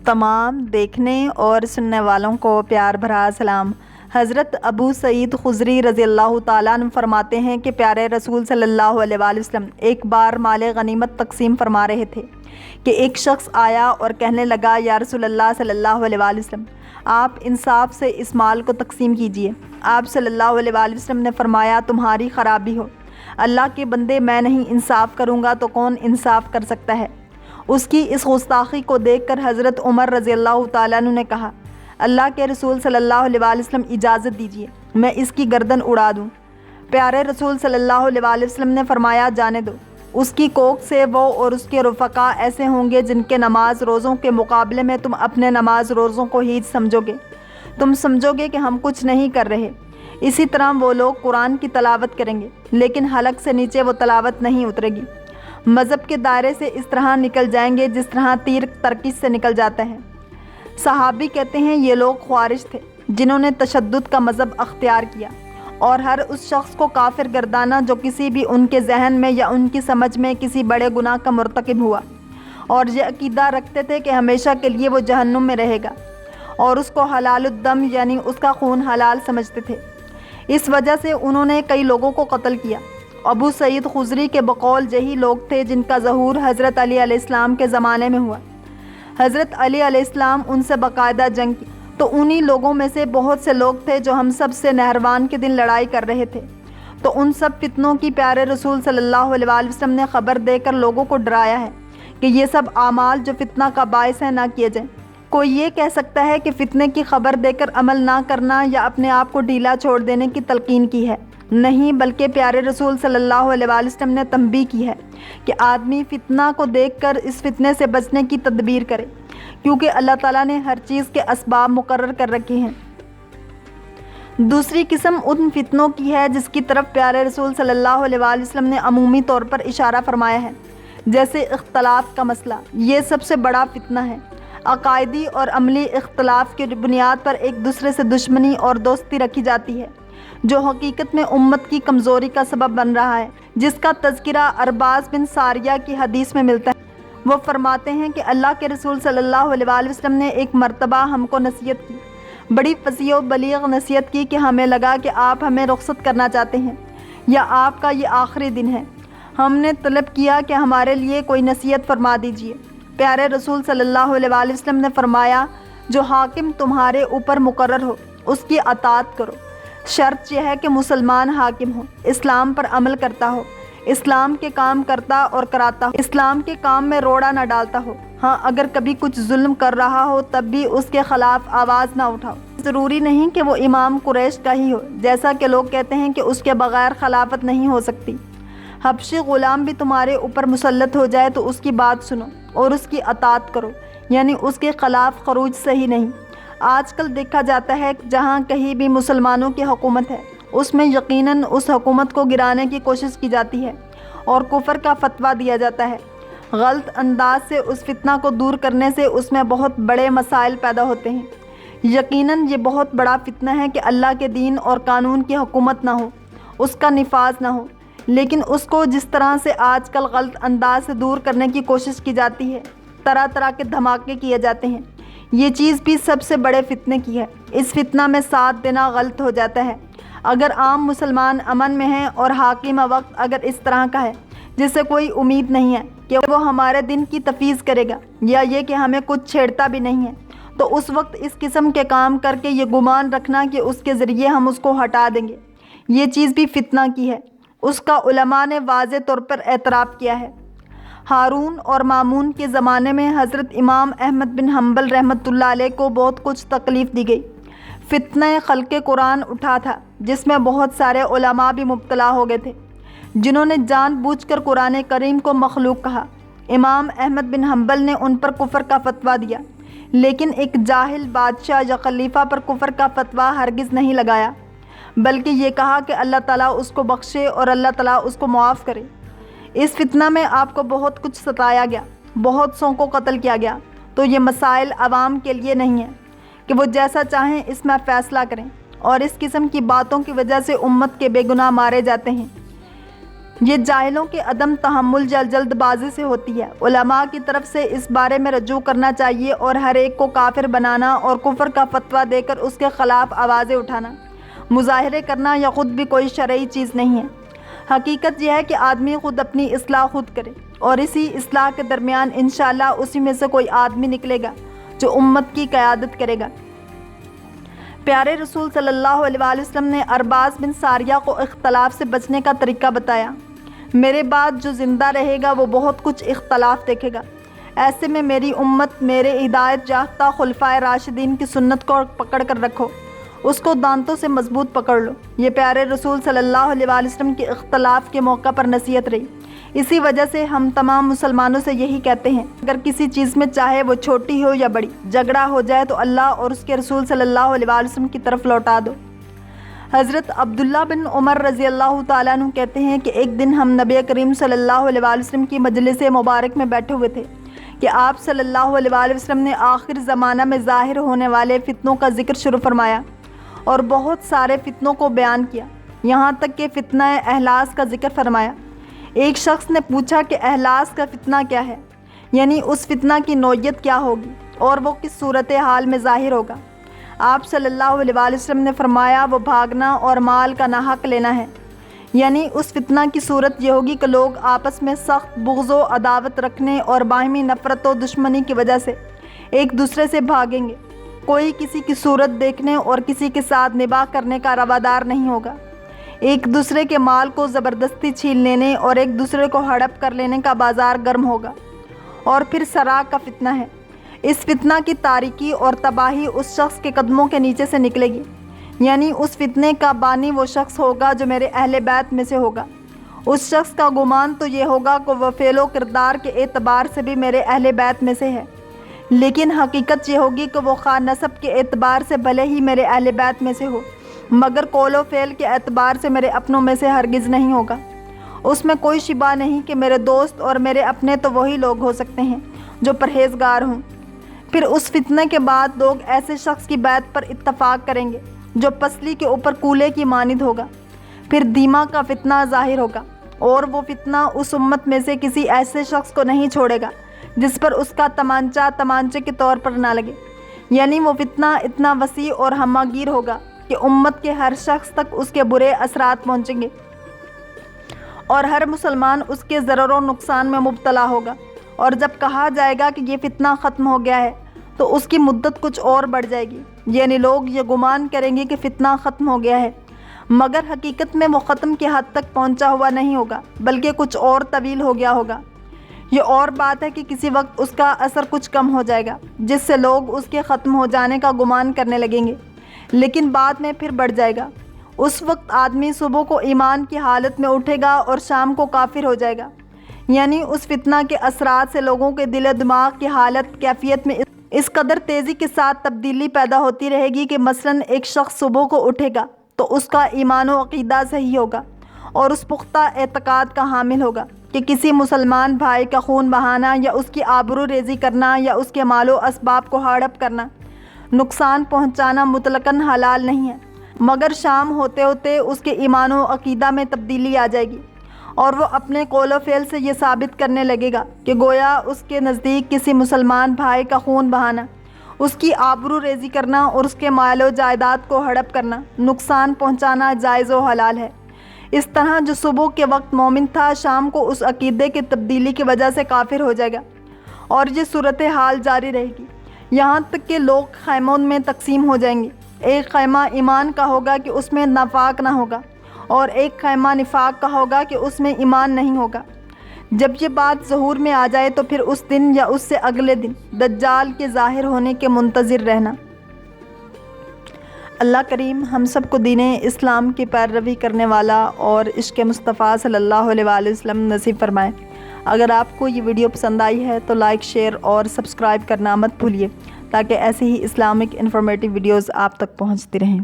تمام دیکھنے اور سننے والوں کو پیار بھرا سلام۔ حضرت ابو سعید خضری رضی اللہ تعالیٰ عنہ فرماتے ہیں کہ پیارے رسول صلی اللہ علیہ وآلہ وسلم ایک بار مال غنیمت تقسیم فرما رہے تھے کہ ایک شخص آیا اور کہنے لگا، یا رسول اللہ صلی اللہ علیہ وآلہ وسلم، آپ انصاف سے اس مال کو تقسیم کیجیے۔ آپ صلی اللہ علیہ وآلہ وسلم نے فرمایا، تمہاری خرابی ہو، اللہ کے بندے، میں نہیں انصاف کروں گا تو کون انصاف کر سکتا ہے؟ اس کی اس گستاخی کو دیکھ کر حضرت عمر رضی اللہ تعالیٰ عنہ نے کہا، اللہ کے رسول صلی اللہ علیہ وآلہ وسلم اجازت دیجیے، میں اس کی گردن اڑا دوں۔ پیارے رسول صلی اللہ علیہ وآلہ وسلم نے فرمایا، جانے دو، اس کی کوکھ سے وہ اور اس کے رفقا ایسے ہوں گے جن کے نماز روزوں کے مقابلے میں تم اپنے نماز روزوں کو ہیچ سمجھو گے۔ تم سمجھو گے کہ ہم کچھ نہیں کر رہے۔ اسی طرح وہ لوگ قرآن کی تلاوت کریں گے لیکن حلق سے نیچے وہ تلاوت نہیں اترے گی۔ مذہب کے دائرے سے اس طرح نکل جائیں گے جس طرح تیر ترکش سے نکل جاتا ہے۔ صحابی کہتے ہیں، یہ لوگ خوارج تھے جنہوں نے تشدد کا مذہب اختیار کیا اور ہر اس شخص کو کافر گردانا جو کسی بھی ان کے ذہن میں یا ان کی سمجھ میں کسی بڑے گناہ کا مرتکب ہوا، اور یہ عقیدہ رکھتے تھے کہ ہمیشہ کے لیے وہ جہنم میں رہے گا، اور اس کو حلال الدم یعنی اس کا خون حلال سمجھتے تھے۔ اس وجہ سے انہوں نے کئی لوگوں کو قتل کیا۔ ابو سعید خضری کے بقول یہی لوگ تھے جن کا ظہور حضرت علی علیہ السلام کے زمانے میں ہوا۔ حضرت علی علیہ السلام ان سے باقاعدہ جنگ کی، تو انہی لوگوں میں سے بہت سے لوگ تھے جو ہم سب سے نہروان کے دن لڑائی کر رہے تھے، تو ان سب فتنوں کی پیارے رسول صلی اللہ علیہ وآلہ وسلم نے خبر دے کر لوگوں کو ڈرایا ہے کہ یہ سب اعمال جو فتنہ کا باعث ہے نہ کیے جائیں۔ کوئی یہ کہہ سکتا ہے کہ فتنے کی خبر دے کر عمل نہ کرنا یا اپنے آپ کو ڈھیلا چھوڑ دینے کی تلقین کی ہے؟ نہیں، بلکہ پیارے رسول صلی اللہ علیہ وآلہ وسلم نے تنبیہ کی ہے کہ آدمی فتنہ کو دیکھ کر اس فتنے سے بچنے کی تدبیر کرے، کیونکہ اللہ تعالیٰ نے ہر چیز کے اسباب مقرر کر رکھے ہیں۔ دوسری قسم ان فتنوں کی ہے جس کی طرف پیارے رسول صلی اللہ علیہ وآلہ وسلم نے عمومی طور پر اشارہ فرمایا ہے، جیسے اختلاف کا مسئلہ۔ یہ سب سے بڑا فتنہ ہے۔ عقائدی اور عملی اختلاف کی بنیاد پر ایک دوسرے سے دشمنی اور دوستی رکھی جاتی ہے، جو حقیقت میں امت کی کمزوری کا سبب بن رہا ہے، جس کا تذکرہ ارباز بن ساریہ کی حدیث میں ملتا ہے۔ وہ فرماتے ہیں کہ اللہ کے رسول صلی اللہ علیہ وآلہ وسلم نے ایک مرتبہ ہم کو نصیحت کی، بڑی فصیح و بلیغ نصیحت کی کہ ہمیں لگا کہ آپ ہمیں رخصت کرنا چاہتے ہیں یا آپ کا یہ آخری دن ہے۔ ہم نے طلب کیا کہ ہمارے لیے کوئی نصیحت فرما دیجیے۔ پیارے رسول صلی اللہ علیہ وآلہ وسلم نے فرمایا، جو حاکم تمہارے اوپر مقرر ہو اس کی اطاعت کرو، شرط یہ ہے کہ مسلمان حاکم ہو، اسلام پر عمل کرتا ہو، اسلام کے کام کرتا اور کراتا ہو، اسلام کے کام میں روڑا نہ ڈالتا ہو۔ ہاں، اگر کبھی کچھ ظلم کر رہا ہو تب بھی اس کے خلاف آواز نہ اٹھاؤ۔ ضروری نہیں کہ وہ امام قریش کا ہی ہو، جیسا کہ لوگ کہتے ہیں کہ اس کے بغیر خلافت نہیں ہو سکتی۔ حبشی غلام بھی تمہارے اوپر مسلط ہو جائے تو اس کی بات سنو اور اس کی اطاعت کرو، یعنی اس کے خلاف خروج صحیح نہیں۔ آج کل دیکھا جاتا ہے کہ جہاں کہیں بھی مسلمانوں کی حکومت ہے اس میں یقیناً اس حکومت کو گرانے کی کوشش کی جاتی ہے اور کفر کا فتویٰ دیا جاتا ہے۔ غلط انداز سے اس فتنہ کو دور کرنے سے اس میں بہت بڑے مسائل پیدا ہوتے ہیں۔ یقیناً یہ بہت بڑا فتنہ ہے کہ اللہ کے دین اور قانون کی حکومت نہ ہو، اس کا نفاذ نہ ہو، لیکن اس کو جس طرح سے آج کل غلط انداز سے دور کرنے کی کوشش کی جاتی ہے، طرح طرح کے دھماکے کیے جاتے ہیں، یہ چیز بھی سب سے بڑے فتنے کی ہے۔ اس فتنہ میں ساتھ دینا غلط ہو جاتا ہے۔ اگر عام مسلمان امن میں ہیں اور حاکم وقت اگر اس طرح کا ہے جس سے کوئی امید نہیں ہے کہ وہ ہمارے دن کی تفویض کرے گا یا یہ کہ ہمیں کچھ چھیڑتا بھی نہیں ہے، تو اس وقت اس قسم کے کام کر کے یہ گمان رکھنا کہ اس کے ذریعے ہم اس کو ہٹا دیں گے، یہ چیز بھی فتنہ کی ہے۔ اس کا علماء نے واضح طور پر اعتراف کیا ہے۔ ہارون اور مامون کے زمانے میں حضرت امام احمد بن حنبل رحمۃ اللہ علیہ کو بہت کچھ تکلیف دی گئی۔ فتنہ خلق قرآن اٹھا تھا جس میں بہت سارے علماء بھی مبتلا ہو گئے تھے جنہوں نے جان بوجھ کر قرآن کریم کو مخلوق کہا۔ امام احمد بن حنبل نے ان پر کفر کا فتویٰ دیا، لیکن ایک جاہل بادشاہ یا خلیفہ پر کفر کا فتویٰ ہرگز نہیں لگایا، بلکہ یہ کہا کہ اللہ تعالیٰ اس کو بخشے اور اللہ تعالیٰ اس کو معاف کرے۔ اس فتنہ میں آپ کو بہت کچھ ستایا گیا، بہت سوں کو قتل کیا گیا، تو یہ مسائل عوام کے لیے نہیں ہیں کہ وہ جیسا چاہیں اس میں فیصلہ کریں، اور اس قسم کی باتوں کی وجہ سے امت کے بے گناہ مارے جاتے ہیں۔ یہ جاہلوں کے عدم تحمل یا جلد بازی سے ہوتی ہے۔ علماء کی طرف سے اس بارے میں رجوع کرنا چاہیے اور ہر ایک کو کافر بنانا اور کفر کا فتویٰ دے کر اس کے خلاف آوازیں اٹھانا، مظاہرے کرنا یا خود بھی کوئی شرعی چیز نہیں ہے۔ حقیقت یہ ہے کہ آدمی خود اپنی اصلاح خود کرے، اور اسی اصلاح کے درمیان انشاءاللہ اسی میں سے کوئی آدمی نکلے گا جو امت کی قیادت کرے گا۔ پیارے رسول صلی اللہ علیہ وآلہ وسلم نے ارباز بن ساریہ کو اختلاف سے بچنے کا طریقہ بتایا۔ میرے بعد جو زندہ رہے گا وہ بہت کچھ اختلاف دیکھے گا، ایسے میں میری امت میرے ہدایت یافتہ خلفائے راشدین کی سنت کو پکڑ کر رکھو، اس کو دانتوں سے مضبوط پکڑ لو۔ یہ پیارے رسول صلی اللہ علیہ وآلہ وسلم کے اختلاف کے موقع پر نصیحت رہی۔ اسی وجہ سے ہم تمام مسلمانوں سے یہی کہتے ہیں، اگر کسی چیز میں چاہے وہ چھوٹی ہو یا بڑی، جھگڑا ہو جائے تو اللہ اور اس کے رسول صلی اللہ علیہ وآلہ وسلم کی طرف لوٹا دو۔ حضرت عبداللہ بن عمر رضی اللہ تعالیٰ عنہ کہتے ہیں کہ ایک دن ہم نبی کریم صلی اللہ علیہ وآلہ وسلم کی مجلس مبارک میں بیٹھے ہوئے تھے کہ آپ صلی اللہ علیہ وآلہ وسلم نے آخر زمانہ میں ظاہر ہونے والے فتنوں کا ذکر شروع فرمایا اور بہت سارے فتنوں کو بیان کیا، یہاں تک کہ فتنہ احلاس کا ذکر فرمایا۔ ایک شخص نے پوچھا کہ احلاس کا فتنہ کیا ہے، یعنی اس فتنہ کی نوعیت کیا ہوگی اور وہ کس صورتحال میں ظاہر ہوگا؟ آپ صلی اللہ علیہ وآلہ وسلم نے فرمایا، وہ بھاگنا اور مال کا ناحق لینا ہے، یعنی اس فتنہ کی صورت یہ ہوگی کہ لوگ آپس میں سخت بغض و عداوت رکھنے اور باہمی نفرت و دشمنی کی وجہ سے ایک دوسرے سے بھاگیں گے، کوئی کسی کی صورت دیکھنے اور کسی کے ساتھ نباہ کرنے کا روادار نہیں ہوگا، ایک دوسرے کے مال کو زبردستی چھین لینے اور ایک دوسرے کو ہڑپ کر لینے کا بازار گرم ہوگا، اور پھر سراغ کا فتنہ ہے۔ اس فتنہ کی تاریکی اور تباہی اس شخص کے قدموں کے نیچے سے نکلے گی، یعنی اس فتنے کا بانی وہ شخص ہوگا جو میرے اہل بیت میں سے ہوگا۔ اس شخص کا گمان تو یہ ہوگا کہ وہ فعل و کردار کے اعتبار سے بھی میرے اہل بیت میں سے ہے، لیکن حقیقت یہ ہوگی کہ وہ خواہ نسب کے اعتبار سے بھلے ہی میرے اہل بیت میں سے ہو، مگر قول و فعل کے اعتبار سے میرے اپنوں میں سے ہرگز نہیں ہوگا۔ اس میں کوئی شبہ نہیں کہ میرے دوست اور میرے اپنے تو وہی لوگ ہو سکتے ہیں جو پرہیزگار ہوں۔ پھر اس فتنے کے بعد لوگ ایسے شخص کی بیعت پر اتفاق کریں گے جو پسلی کے اوپر کولے کی مانند ہوگا۔ پھر دیما کا فتنہ ظاہر ہوگا، اور وہ فتنہ اس امت میں سے کسی ایسے شخص کو نہیں چھوڑے گا جس پر اس کا تمانچہ تمانچے کے طور پر نہ لگے، یعنی وہ فتنہ اتنا وسیع اور ہماگیر ہوگا کہ امت کے ہر شخص تک اس کے برے اثرات پہنچیں گے اور ہر مسلمان اس کے ضرر و نقصان میں مبتلا ہوگا۔ اور جب کہا جائے گا کہ یہ فتنہ ختم ہو گیا ہے تو اس کی مدت کچھ اور بڑھ جائے گی، یعنی لوگ یہ گمان کریں گے کہ فتنہ ختم ہو گیا ہے، مگر حقیقت میں وہ ختم کی حد تک پہنچا ہوا نہیں ہوگا بلکہ کچھ اور طویل ہو گیا ہوگا۔ یہ اور بات ہے کہ کسی وقت اس کا اثر کچھ کم ہو جائے گا جس سے لوگ اس کے ختم ہو جانے کا گمان کرنے لگیں گے، لیکن بعد میں پھر بڑھ جائے گا۔ اس وقت آدمی صبح کو ایمان کی حالت میں اٹھے گا اور شام کو کافر ہو جائے گا، یعنی اس فتنہ کے اثرات سے لوگوں کے دل و دماغ کی حالت کیفیت میں اس قدر تیزی کے ساتھ تبدیلی پیدا ہوتی رہے گی کہ مثلاً ایک شخص صبح کو اٹھے گا تو اس کا ایمان و عقیدہ صحیح ہوگا اور اس پختہ اعتقاد کا حامل ہوگا کہ کسی مسلمان بھائی کا خون بہانا یا اس کی آبرو ریزی کرنا یا اس کے مال و اسباب کو ہڑپ کرنا، نقصان پہنچانا مطلقاً حلال نہیں ہے، مگر شام ہوتے ہوتے اس کے ایمان و عقیدہ میں تبدیلی آ جائے گی اور وہ اپنے قول و فعل سے یہ ثابت کرنے لگے گا کہ گویا اس کے نزدیک کسی مسلمان بھائی کا خون بہانا، اس کی آبرو ریزی کرنا اور اس کے مال و جائیداد کو ہڑپ کرنا، نقصان پہنچانا جائز و حلال ہے۔ اس طرح جو صبح کے وقت مومن تھا شام کو اس عقیدے کی تبدیلی کی وجہ سے کافر ہو جائے گا، اور یہ صورتحال جاری رہے گی یہاں تک کہ لوگ خیموں میں تقسیم ہو جائیں گے۔ ایک خیمہ ایمان کا ہوگا کہ اس میں نفاق نہ ہوگا، اور ایک خیمہ نفاق کا ہوگا کہ اس میں ایمان نہیں ہوگا۔ جب یہ بات ظہور میں آ جائے تو پھر اس دن یا اس سے اگلے دن دجال کے ظاہر ہونے کے منتظر رہنا۔ اللہ کریم ہم سب کو دین اسلام کی پیروی کرنے والا اور عشق مصطفیٰ صلی اللہ علیہ وآلہ وسلم نصیب فرمائے۔ اگر آپ کو یہ ویڈیو پسند آئی ہے تو لائک، شیئر اور سبسکرائب کرنا مت بھولیے تاکہ ایسے ہی اسلامک انفارمیٹیو ویڈیوز آپ تک پہنچتی رہیں۔